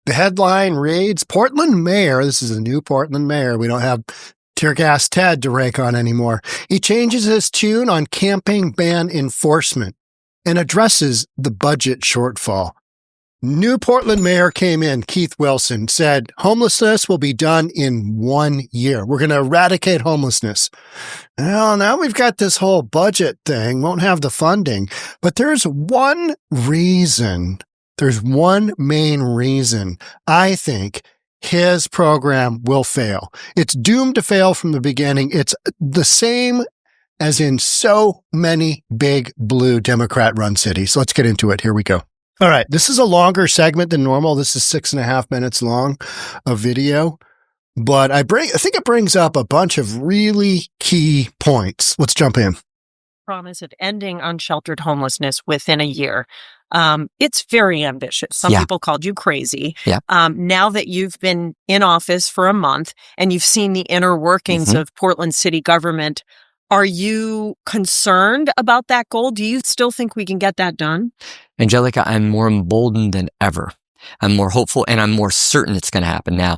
The headline reads, Portland mayor, this is a new Portland mayor, we don't have tear gas Ted to rake on anymore. He changes his tune on camping ban enforcement and addresses the budget shortfall. New Portland mayor came in, Keith Wilson, said homelessness will be done in 1 year. We're going to eradicate homelessness. Well, now we've got this whole budget thing, won't have the funding. But there's one main reason I think his program will fail. It's doomed to fail from the beginning. It's the same as in so many big blue Democrat-run cities. So let's get into it. Here we go. All right. This is a longer segment than normal. This is 6.5 minutes long of video, but I think it brings up a bunch of really key points. Let's jump in. Promise of ending unsheltered homelessness within a year. It's very ambitious. Some people called you crazy. Yeah. Now that you've been in office for a month and you've seen the inner workings of Portland city government, are you concerned about that goal? Do you still think we can get that done? Angelica, I'm more emboldened than ever. I'm more hopeful and I'm more certain it's going to happen now.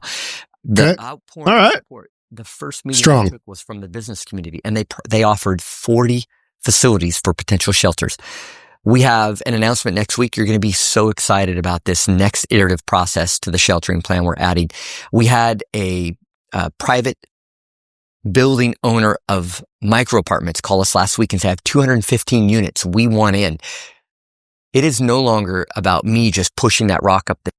The outpouring of support, the first meeting I took was from the business community, and they offered 40 facilities for potential shelters. We have an announcement next week. You're going to be so excited about this next iterative process to the sheltering plan we're adding. We had a private building owner of micro apartments call us last week and say, I have 215 units. We want in. It is no longer about me just pushing that rock up there.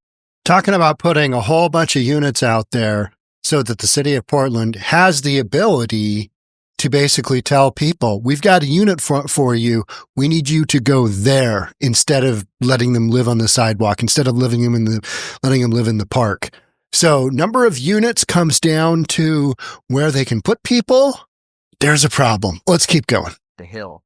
Talking about putting a whole bunch of units out there so that the city of Portland has the ability to basically tell people, we've got a unit for you. We need you to go there instead of letting them live on the sidewalk, instead of letting them live in the park. So number of units comes down to where they can put people. There's a problem. Let's keep going. The hill.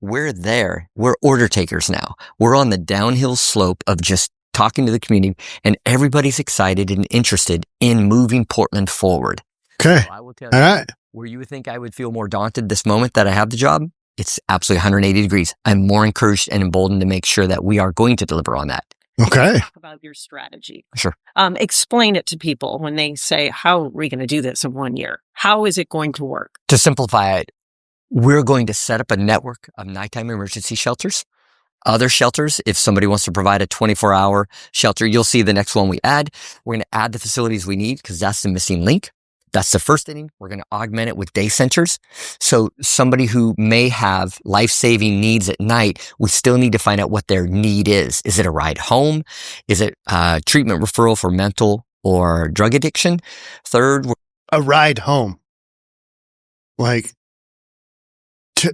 We're there. We're order takers now. We're on the downhill slope of just talking to the community, and everybody's excited and interested in moving Portland forward. Okay. So I will tell you, all right. Where you would think I would feel more daunted this moment that I have the job, it's absolutely 180 degrees. I'm more encouraged and emboldened to make sure that we are going to deliver on that. Okay. Talk about your strategy. Sure. Explain it to people when they say, how are we going to do this in 1 year? How is it going to work? To simplify it, we're going to set up a network of nighttime emergency shelters. Other shelters, if somebody wants to provide a 24-hour shelter, you'll see the next one we add. We're going to add the facilities we need because that's the missing link. That's the first inning. We're going to augment it with day centers. So somebody who may have life-saving needs at night, we still need to find out what their need is. Is it a ride home? Is it treatment referral for mental or drug addiction? Third, a ride home. Like,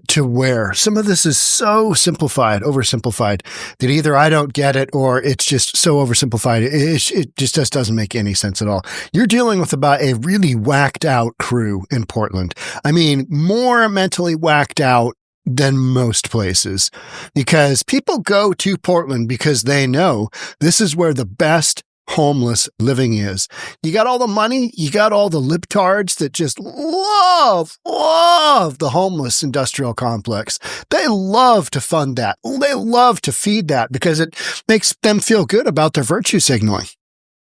to where? Some of this is so simplified, oversimplified, that either I don't get it or it's just so oversimplified. It just doesn't make any sense at all. You're dealing with about a really whacked out crew in Portland. I mean, more mentally whacked out than most places, because people go to Portland because they know this is where the best homeless living is. You got all the money, you got all the libtards that just love the homeless industrial complex. They love to fund that. They love to feed that because it makes them feel good about their virtue signaling.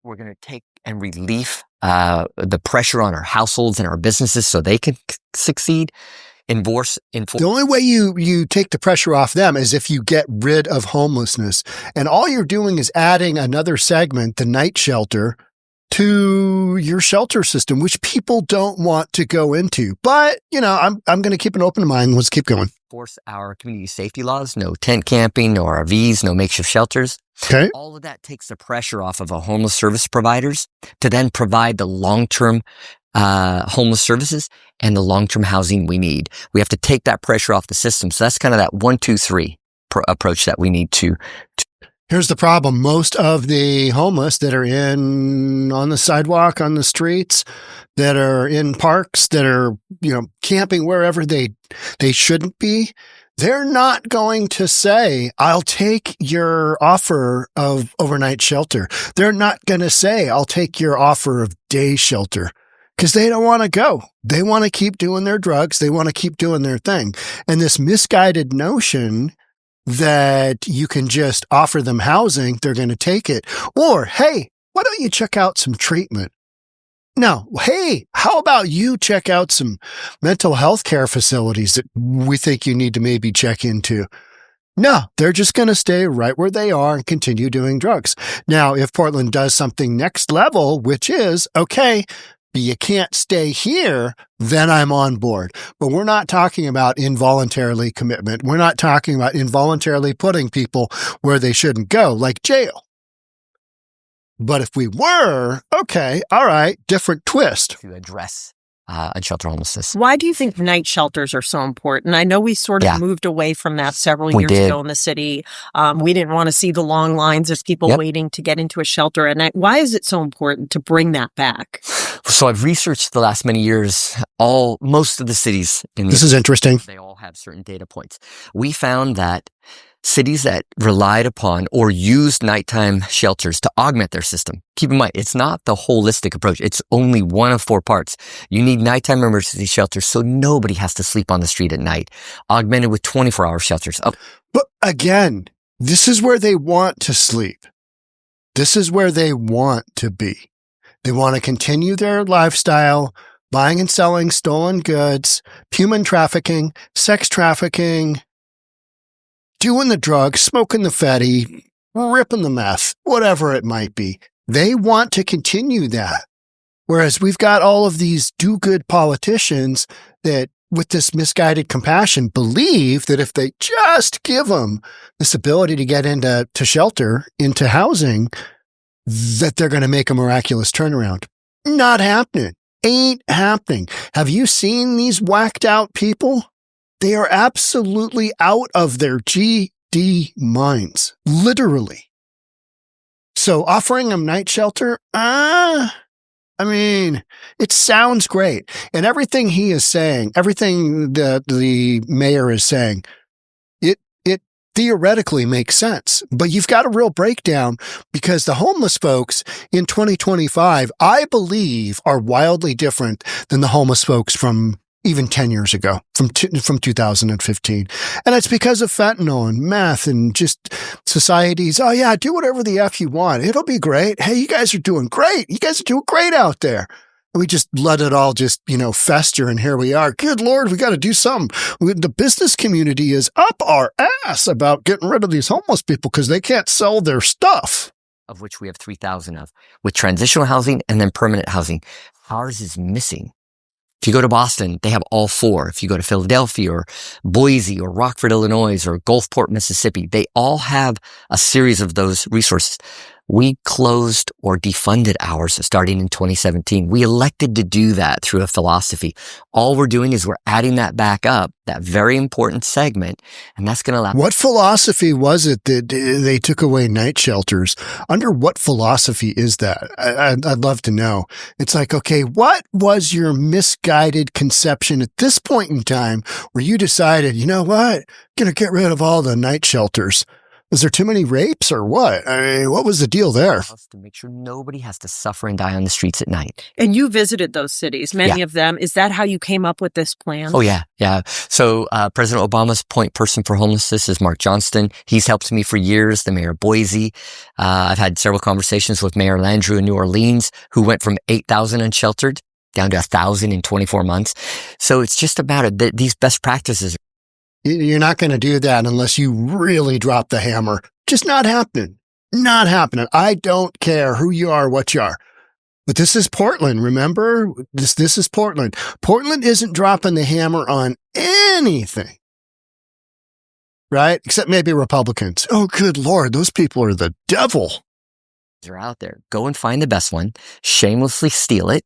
We're going to take and relieve the pressure on our households and our businesses so they can succeed. The only way you take the pressure off them is if you get rid of homelessness. And all you're doing is adding another segment, the night shelter, to your shelter system, which people don't want to go into. But, I'm going to keep an open mind. Let's keep going. Force our community safety laws, no tent camping, no RVs, no makeshift shelters. Okay. All of that takes the pressure off of our homeless service providers to then provide the long-term homeless services and the long-term housing we need. We have to take that pressure off the system. So that's kind of that 1, 2, 3 approach that we need to. Here's the problem. Most of the homeless that are on the sidewalk, on the streets, that are in parks, that are, camping wherever they shouldn't be, they're not going to say, I'll take your offer of overnight shelter. They're not going to say, I'll take your offer of day shelter. Because they don't want to go. They want to keep doing their drugs. They want to keep doing their thing. And this misguided notion that you can just offer them housing, they're going to take it. Or, hey, why don't you check out some treatment? No, hey, how about you check out some mental health care facilities that we think you need to maybe check into? No, they're just going to stay right where they are and continue doing drugs. Now, if Portland does something next level, which is, okay, you can't stay here, then I'm on board. But we're not talking about involuntarily commitment. We're not talking about involuntarily putting people where they shouldn't go, like jail. But if we were, okay, all right, different twist. To address unsheltered homelessness. Why do you think night shelters are so important? I know we sort of moved away from that several years ago in the city. We didn't want to see the long lines of people waiting to get into a shelter at night. Why is it so important to bring that back? So I've researched the last many years, most of the cities in this is interesting. They all have certain data points. We found that cities that relied upon or used nighttime shelters to augment their system. Keep in mind, it's not the holistic approach. It's only one of 4 parts. You need nighttime emergency shelters so nobody has to sleep on the street at night, augmented with 24-hour shelters. But again, this is where they want to sleep. This is where they want to be. They want to continue their lifestyle, buying and selling stolen goods, human trafficking, sex trafficking, doing the drugs, smoking the fatty, ripping the meth, whatever it might be. They want to continue that. Whereas we've got all of these do-good politicians that, with this misguided compassion, believe that if they just give them this ability to get into shelter, into housing, that they're going to make a miraculous turnaround. Not happening. Ain't happening. Have you seen these whacked out people? They are absolutely out of their GD minds, literally. So offering them night shelter, I mean, it sounds great. And everything he is saying, everything that the mayor is saying, it theoretically makes sense. But you've got a real breakdown because the homeless folks in 2025, I believe, are wildly different than the homeless folks from even 10 years ago, from 2015. And it's because of fentanyl and meth and just society's, oh yeah, do whatever the F you want. It'll be great. Hey, you guys are doing great. You guys are doing great out there. And we just let it all just, fester. And here we are. Good Lord, we got to do something. The business community is up our ass about getting rid of these homeless people because they can't sell their stuff. Of which we have 3,000 of, with transitional housing and then permanent housing. Ours is missing. If you go to Boston, they have all 4. If you go to Philadelphia or Boise or Rockford, Illinois or Gulfport, Mississippi, they all have a series of those resources. We closed or defunded ours starting in 2017. We elected to do that through a philosophy. All we're doing is we're adding that back up, that very important segment, and that's going to allow... What philosophy was it that they took away night shelters? Under what philosophy is that? I'd love to know. It's like, okay, what was your misguided conception at this point in time where you decided, you know what, I'm going to get rid of all the night shelters? Was there too many rapes or what? I mean, what was the deal there? To make sure nobody has to suffer and die on the streets at night. And you visited those cities, many of them. Is that how you came up with this plan? Oh, yeah. So President Obama's point person for homelessness is Mark Johnston. He's helped me for years, the mayor of Boise. I've had several conversations with Mayor Landrieu in New Orleans, who went from 8,000 unsheltered down to 1,000 in 24 months. So it's just about it. These best practices. You're not going to do that unless you really drop the hammer. Just not happening. Not happening. I don't care who you are, what you are. But this is Portland, remember? This is Portland. Portland isn't dropping the hammer on anything. Right? Except maybe Republicans. Oh, good Lord. Those people are the devil. They're out there. Go and find the best one, shamelessly steal it,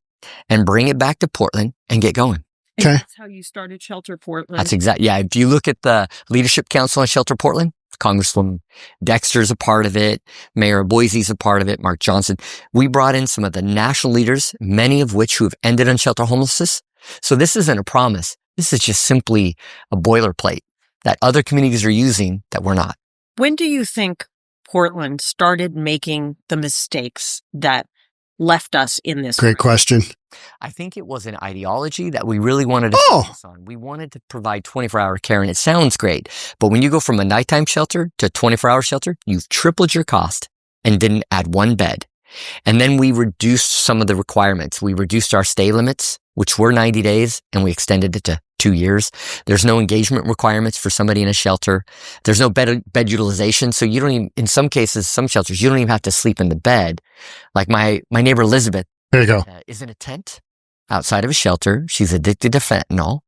and bring it back to Portland and get going. Okay. That's how you started Shelter Portland. That's exactly. Yeah. If you look at the Leadership Council on Shelter Portland, Congresswoman Dexter's a part of it. Mayor of Boise's a part of it. Mark Johnson. We brought in some of the national leaders, many of which who have ended unsheltered homelessness. So this isn't a promise. This is just simply a boilerplate that other communities are using that we're not. When do you think Portland started making the mistakes that left us in this? Great question. I think it was an ideology that we really wanted to focus on. We wanted to provide 24-hour care, and it sounds great. But when you go from a nighttime shelter to a 24-hour shelter, you've tripled your cost and didn't add one bed. And then we reduced some of the requiremets. We reduced our stay limits, which were 90 days, and we extended it to 2 years. There's no engagement requirements for somebody in a shelter. There's no bed utilization. So you don't even, in some cases, some shelters, you don't even have to sleep in the bed. Like my neighbor Elizabeth, there you go, is in a tent outside of a shelter. She's addicted to fentanyl.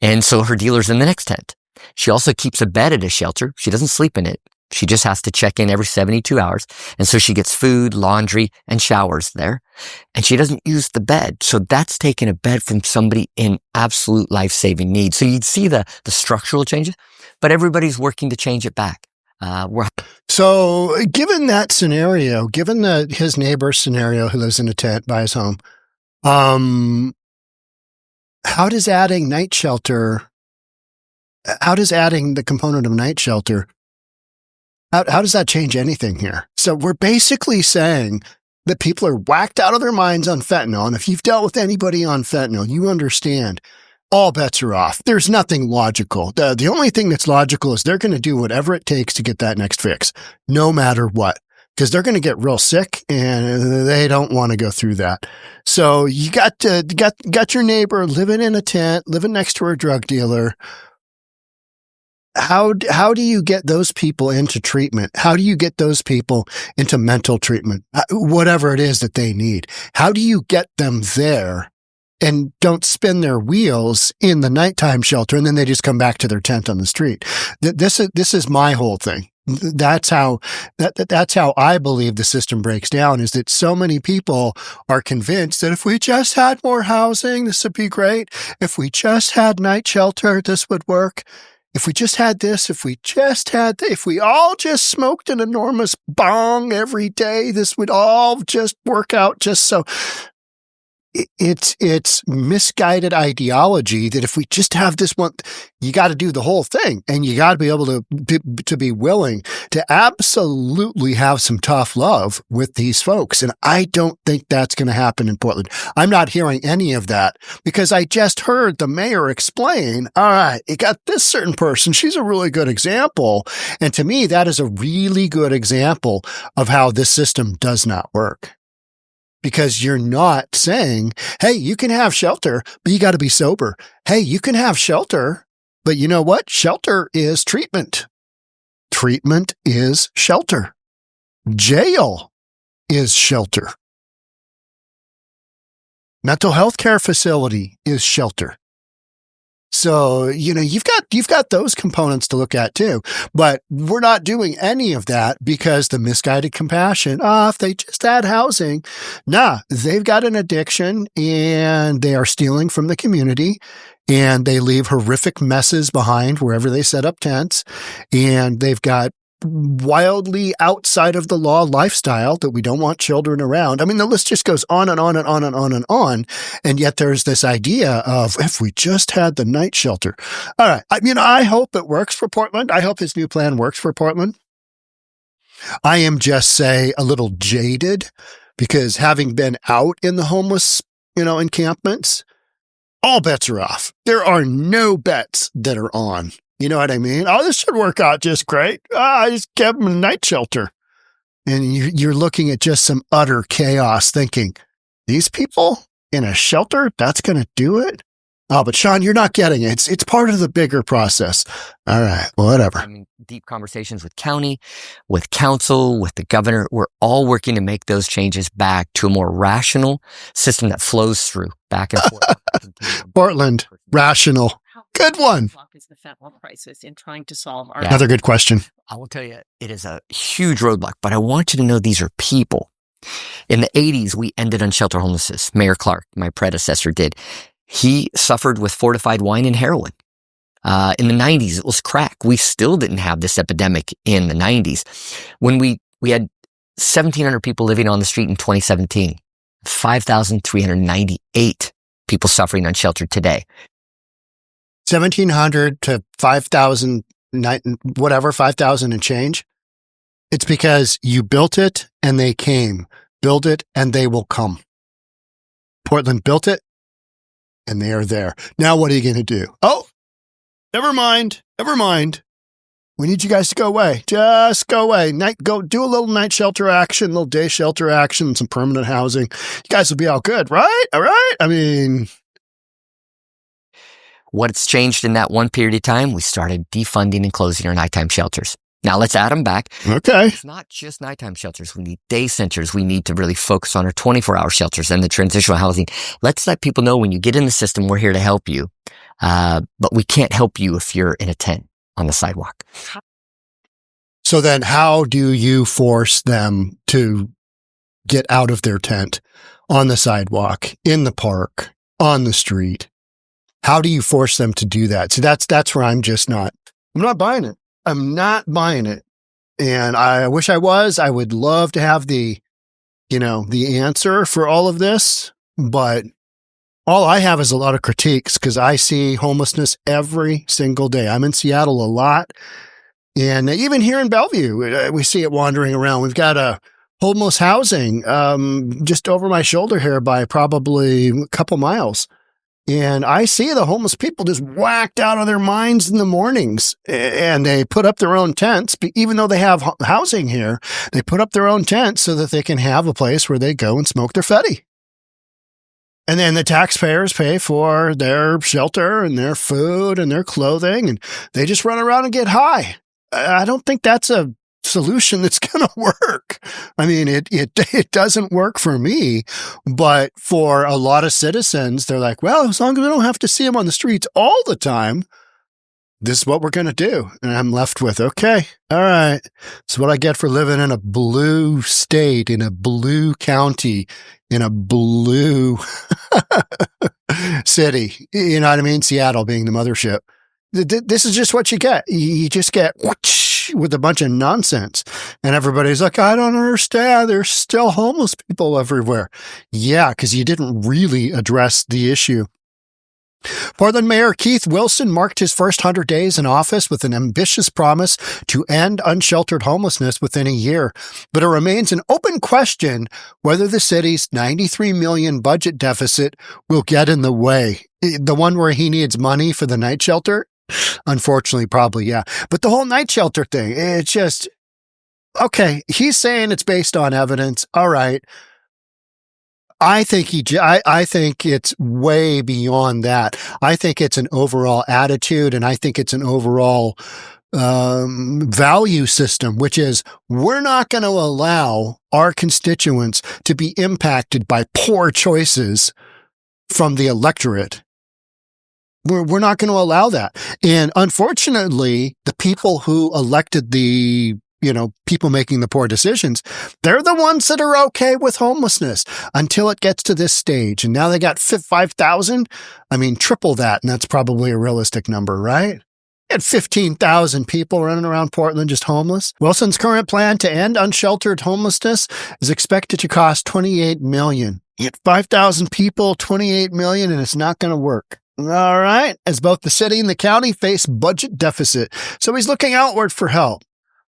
And so her dealer's in the next tent. She also keeps a bed at a shelter. She doesn't sleep in it. She just has to check in every 72 hours. And so she gets food, laundry, and showers there. And she doesn't use the bed. So that's taking a bed from somebody in absolute life-saving need. So you'd see the structural changes, but everybody's working to change it back. So given that scenario, given his neighbor's scenario who lives in a tent by his home, how does adding the component of night shelter, how does that change anything here? So we're basically saying that people are whacked out of their minds on fentanyl. And if you've dealt with anybody on fentanyl, you understand all bets are off. There's nothing logical. The only thing that's logical is they're going to do whatever it takes to get that next fix, no matter what, because they're going to get real sick and they don't want to go through that. So you got your neighbor living in a tent, living next to a drug dealer. How do you get those people into treatment? How do you get those people into mental treatment? Whatever it is that they need. How do you get them there and don't spin their wheels in the nighttime shelter and then they just come back to their tent on the street? This is my whole thing. That's how I believe the system breaks down, is that so many people are convinced that if we just had more housing, this would be great. If we just had night shelter, this would work. If we just had this, if we all just smoked an enormous bong every day, this would all just work out just so. It's misguided ideology that if we just have this one, you got to do the whole thing, and you got to be able to be willing to absolutely have some tough love with these folks. And I don't think that's going to happen in Portland. I'm not hearing any of that because I just heard the mayor explain, all right, you got this certain person. She's a really good example. And to me, that is a really good example of how this system does not work. Because you're not saying, hey, you can have shelter, but you got to be sober. Hey, you can have shelter, but you know what? Shelter is treatment. Treatment is shelter. Jail is shelter. Mental health care facility is shelter. So, you've got those components to look at too, but we're not doing any of that because the misguided compassion, if they just had housing, they've got an addiction and they are stealing from the community and they leave horrific messes behind wherever they set up tents, and they've got wildly outside of the law lifestyle that we don't want children around. I mean, the list just goes on and on and on and on and on. And yet there's this idea of if we just had the night shelter. All right. I hope it works for Portland. I hope his new plan works for Portland. I am just, a little jaded because having been out in the homeless, encampments, all bets are off. There are no bets that are on. You know what I mean? Oh, this should work out just great. I just gave them a night shelter. And you're looking at just some utter chaos thinking, these people in a shelter, that's going to do it? Oh, but Sean, you're not getting it. It's part of the bigger process. All right, whatever. Deep conversations with county, with council, with the governor. We're all working to make those changes back to a more rational system that flows through back and forth. Portland, rational. Good one. What is the fentanyl crisis in trying to solve our Another good question. I will tell you, it is a huge roadblock, but I want you to know these are people. In the 80s, we ended unsheltered homelessness. Mayor Clark, my predecessor, did. He suffered with fortified wine and heroin. In the 90s, it was crack. We still didn't have this epidemic in the 90s. When we had 1,700 people living on the street in 2017, 5,398 people suffering unsheltered today. 1,700 to 5,000, 5,000 and change. It's because you built it and they came. Build it and they will come. Portland built it and they are there. Now what are you going to do? Oh, never mind. We need you guys to go away. Just go away. Go do a little night shelter action, little day shelter action, some permanent housing. You guys will be all good, right? All right. I mean, what's changed in that one period of time? We started defunding and closing our nighttime shelters. Now let's add them back. Okay. It's not just nighttime shelters. We need day centers. We need to really focus on our 24-hour shelters and the transitional housing. Let's let people know when you get in the system, we're here to help you. But we can't help you if you're in a tent on the sidewalk. So then how do you force them to get out of their tent on the sidewalk, in the park, on the street? How do you force them to do that? So that's where I'm not buying it. I'm not buying it. And I wish I was. I would love to have the answer for all of this, but all I have is a lot of critiques because I see homelessness every single day. I'm in Seattle a lot. And even here in Bellevue, we see it wandering around. We've got a homeless housing just over my shoulder here by probably a couple miles. And I see the homeless people just whacked out of their minds in the mornings. And they put up their own tents. Even though they have housing here, they put up their own tents so that they can have a place where they go and smoke their fetty. And then the taxpayers pay for their shelter and their food and their clothing, and they just run around and get high. I don't think that's a solution that's going to work. I mean, it doesn't work for me, but for a lot of citizens, they're like, well, as long as we don't have to see them on the streets all the time, this is what we're going to do. And I'm left with, okay, all right. It's what I get for living in a blue state, in a blue county, in a blue city. You know what I mean? Seattle being the mothership. This is just what you get. You just get whoosh, with a bunch of nonsense. And everybody's like, I don't understand. There's still homeless people everywhere. Yeah, because you didn't really address the issue. Portland Mayor Keith Wilson marked his first 100 days in office with an ambitious promise to end unsheltered homelessness within a year. But it remains an open question whether the city's $93 million budget deficit will get in the way. The one where he needs money for the night shelter? Unfortunately, probably, yeah. But the whole night shelter thing, it's just, okay, he's saying it's based on evidence. All right. I think it's way beyond that. I think it's an overall attitude, and I think it's an overall value system, which is we're not going to allow our constituents to be impacted by poor choices from the electorate. We're not going to allow that. And unfortunately, the people who elected the people making the poor decisions, they're the ones that are okay with homelessness until it gets to this stage. And now they got 5,000. I mean, triple that. And that's probably a realistic number, right? Had 15,000 people running around Portland just homeless. Wilson's current plan to end unsheltered homelessness is expected to cost $28 million. You get 5,000 people, $28 million, and it's not going to work. All right. As both the city and the county face budget deficit. So he's looking outward for help.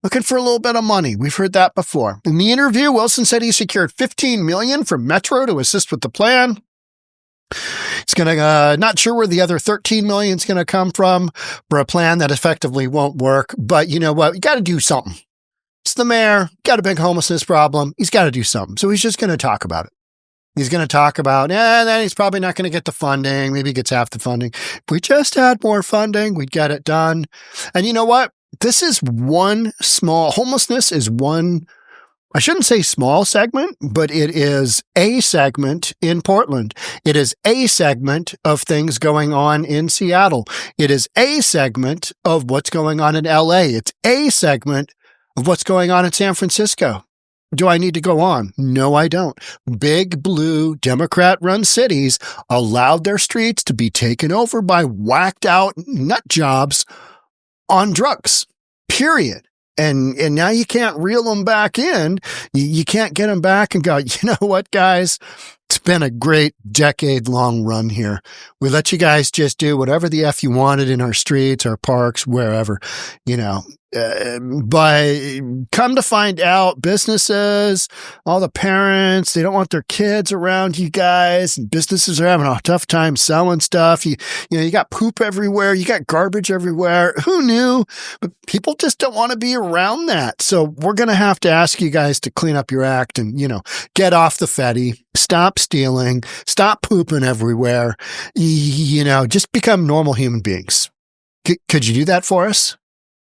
Looking for a little bit of money. We've heard that before. In the interview, Wilson said he secured $15 million from Metro to assist with the plan. He's going to, not sure where the other $13 million is going to come from for a plan that effectively won't work. But you know what? You got to do something. It's the mayor, got a big homelessness problem. He's got to do something. So he's just going to talk about it. He's going to talk about, then he's probably not going to get the funding. Maybe he gets half the funding. If we just had more funding, we'd get it done. And you know what? This is homelessness is one, I shouldn't say small segment, but it is a segment in Portland. It is a segment of things going on in Seattle. It is a segment of what's going on in LA. It's a segment of what's going on in San Francisco. Do I need to go on? No, I don't. Big blue Democrat-run cities allowed their streets to be taken over by whacked out nut jobs on drugs, period. And now you can't reel them back in. You can't get them back and go, you know what, guys? It's been a great decade-long run here. We let you guys just do whatever the F you wanted in our streets, our parks, wherever, but come to find out, businesses, all the parents, they don't want their kids around you guys, and businesses are having a tough time selling stuff. You got poop everywhere. You got garbage everywhere. Who knew? But people just don't want to be around that. So we're going to have to ask you guys to clean up your act and, get off the Fetty, stop stealing, stop pooping everywhere, just become normal human beings. Could you do that for us?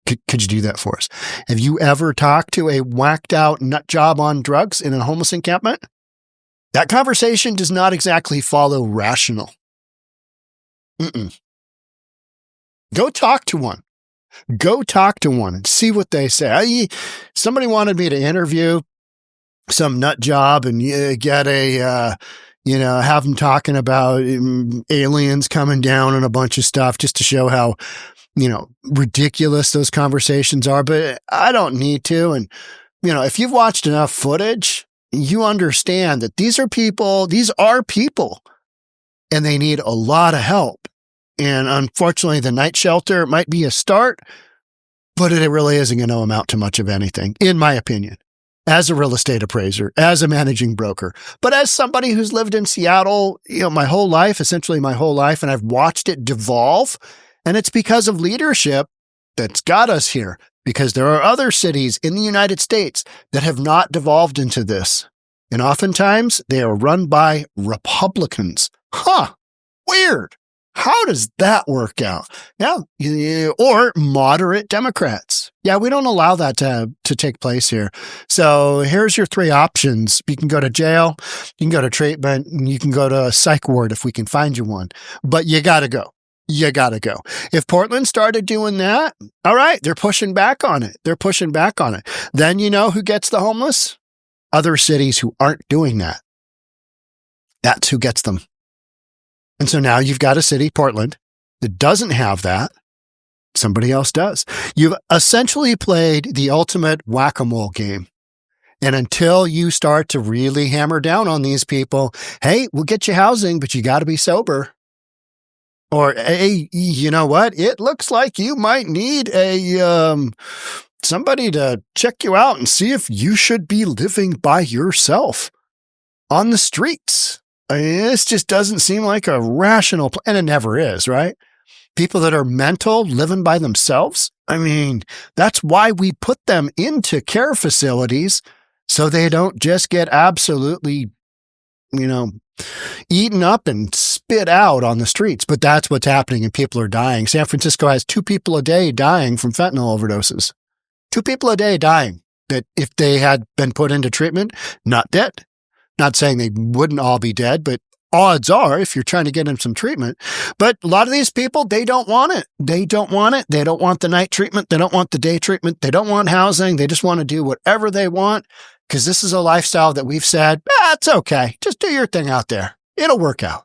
Could you do that for us? Have you ever talked to a whacked out nut job on drugs in a homeless encampment? That conversation does not exactly follow rational. Go talk to one. Go talk to one and see what they say. Somebody wanted me to interview some nut job and get have them talking about aliens coming down and a bunch of stuff just to show how ridiculous those conversations are, but I don't need to. And, if you've watched enough footage, you understand that these are people, and they need a lot of help. And unfortunately, the night shelter might be a start, but it really isn't going to amount to much of anything, in my opinion, as a real estate appraiser, as a managing broker, but as somebody who's lived in Seattle, my whole life, and I've watched it devolve. And it's because of leadership that's got us here, because there are other cities in the United States that have not devolved into this. And oftentimes they are run by Republicans. Weird. How does that work out? Yeah, or moderate Democrats. Yeah, we don't allow that to take place here. So here's your three options. You can go to jail, you can go to treatment, and you can go to a psych ward if we can find you one. But you got to go. You got to go. If Portland started doing that, all right, they're pushing back on it. Then who gets the homeless? Other cities who aren't doing that. That's who gets them. And so now you've got a city, Portland, that doesn't have that. Somebody else does. You've essentially played the ultimate whack-a-mole game. And until you start to really hammer down on these people, hey, we'll get you housing, but you got to be sober. Or, hey, you know what? It looks like you might need somebody to check you out and see if you should be living by yourself on the streets. This just doesn't seem like a rational plan, and it never is, right? People that are mental, living by themselves. That's why we put them into care facilities so they don't just get absolutely, eaten up and spit out on the streets. But that's what's happening, and people are dying. San Francisco has 2 people a day dying from fentanyl overdoses. 2 people a day dying that if they had been put into treatment, not dead. Not saying they wouldn't all be dead, but odds are if you're trying to get them some treatment. But a lot of these people, they don't want it. They don't want it. They don't want the night treatment. They don't want the day treatment. They don't want housing. They just want to do whatever they want because this is a lifestyle that we've said, it's okay. Just do your thing out there. It'll work out.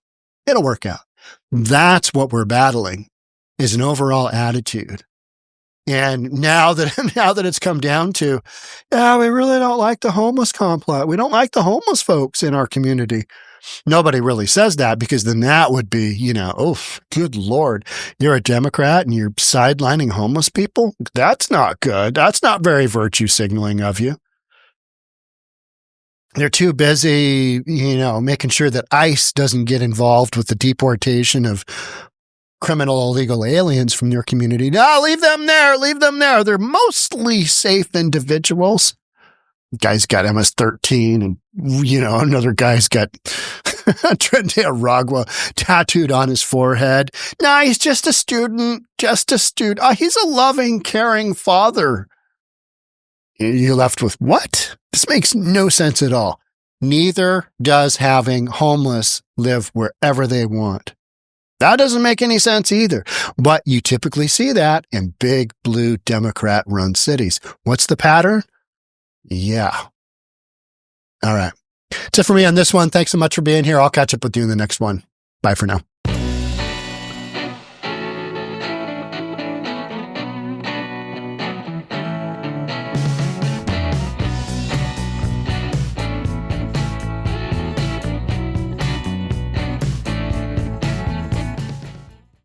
That's what we're battling, is an overall attitude. And now that it's come down to, we really don't like the homeless complex. We don't like the homeless folks in our community. Nobody really says that because then that would be, good Lord, you're a Democrat and you're sidelining homeless people? That's not good. That's not very virtue signaling of you. They're too busy, making sure that ICE doesn't get involved with the deportation of criminal illegal aliens from their community. No, leave them there. They're mostly safe individuals. Guy's got MS-13 and, another guy's got Trente Aragua tattooed on his forehead. No, he's just a student. He's a loving, caring father. You're left with what? This makes no sense at all. Neither does having homeless live wherever they want. That doesn't make any sense either. But you typically see that in big blue Democrat-run cities. What's the pattern? Yeah. All right. That's it for me on this one. Thanks so much for being here. I'll catch up with you in the next one. Bye for now.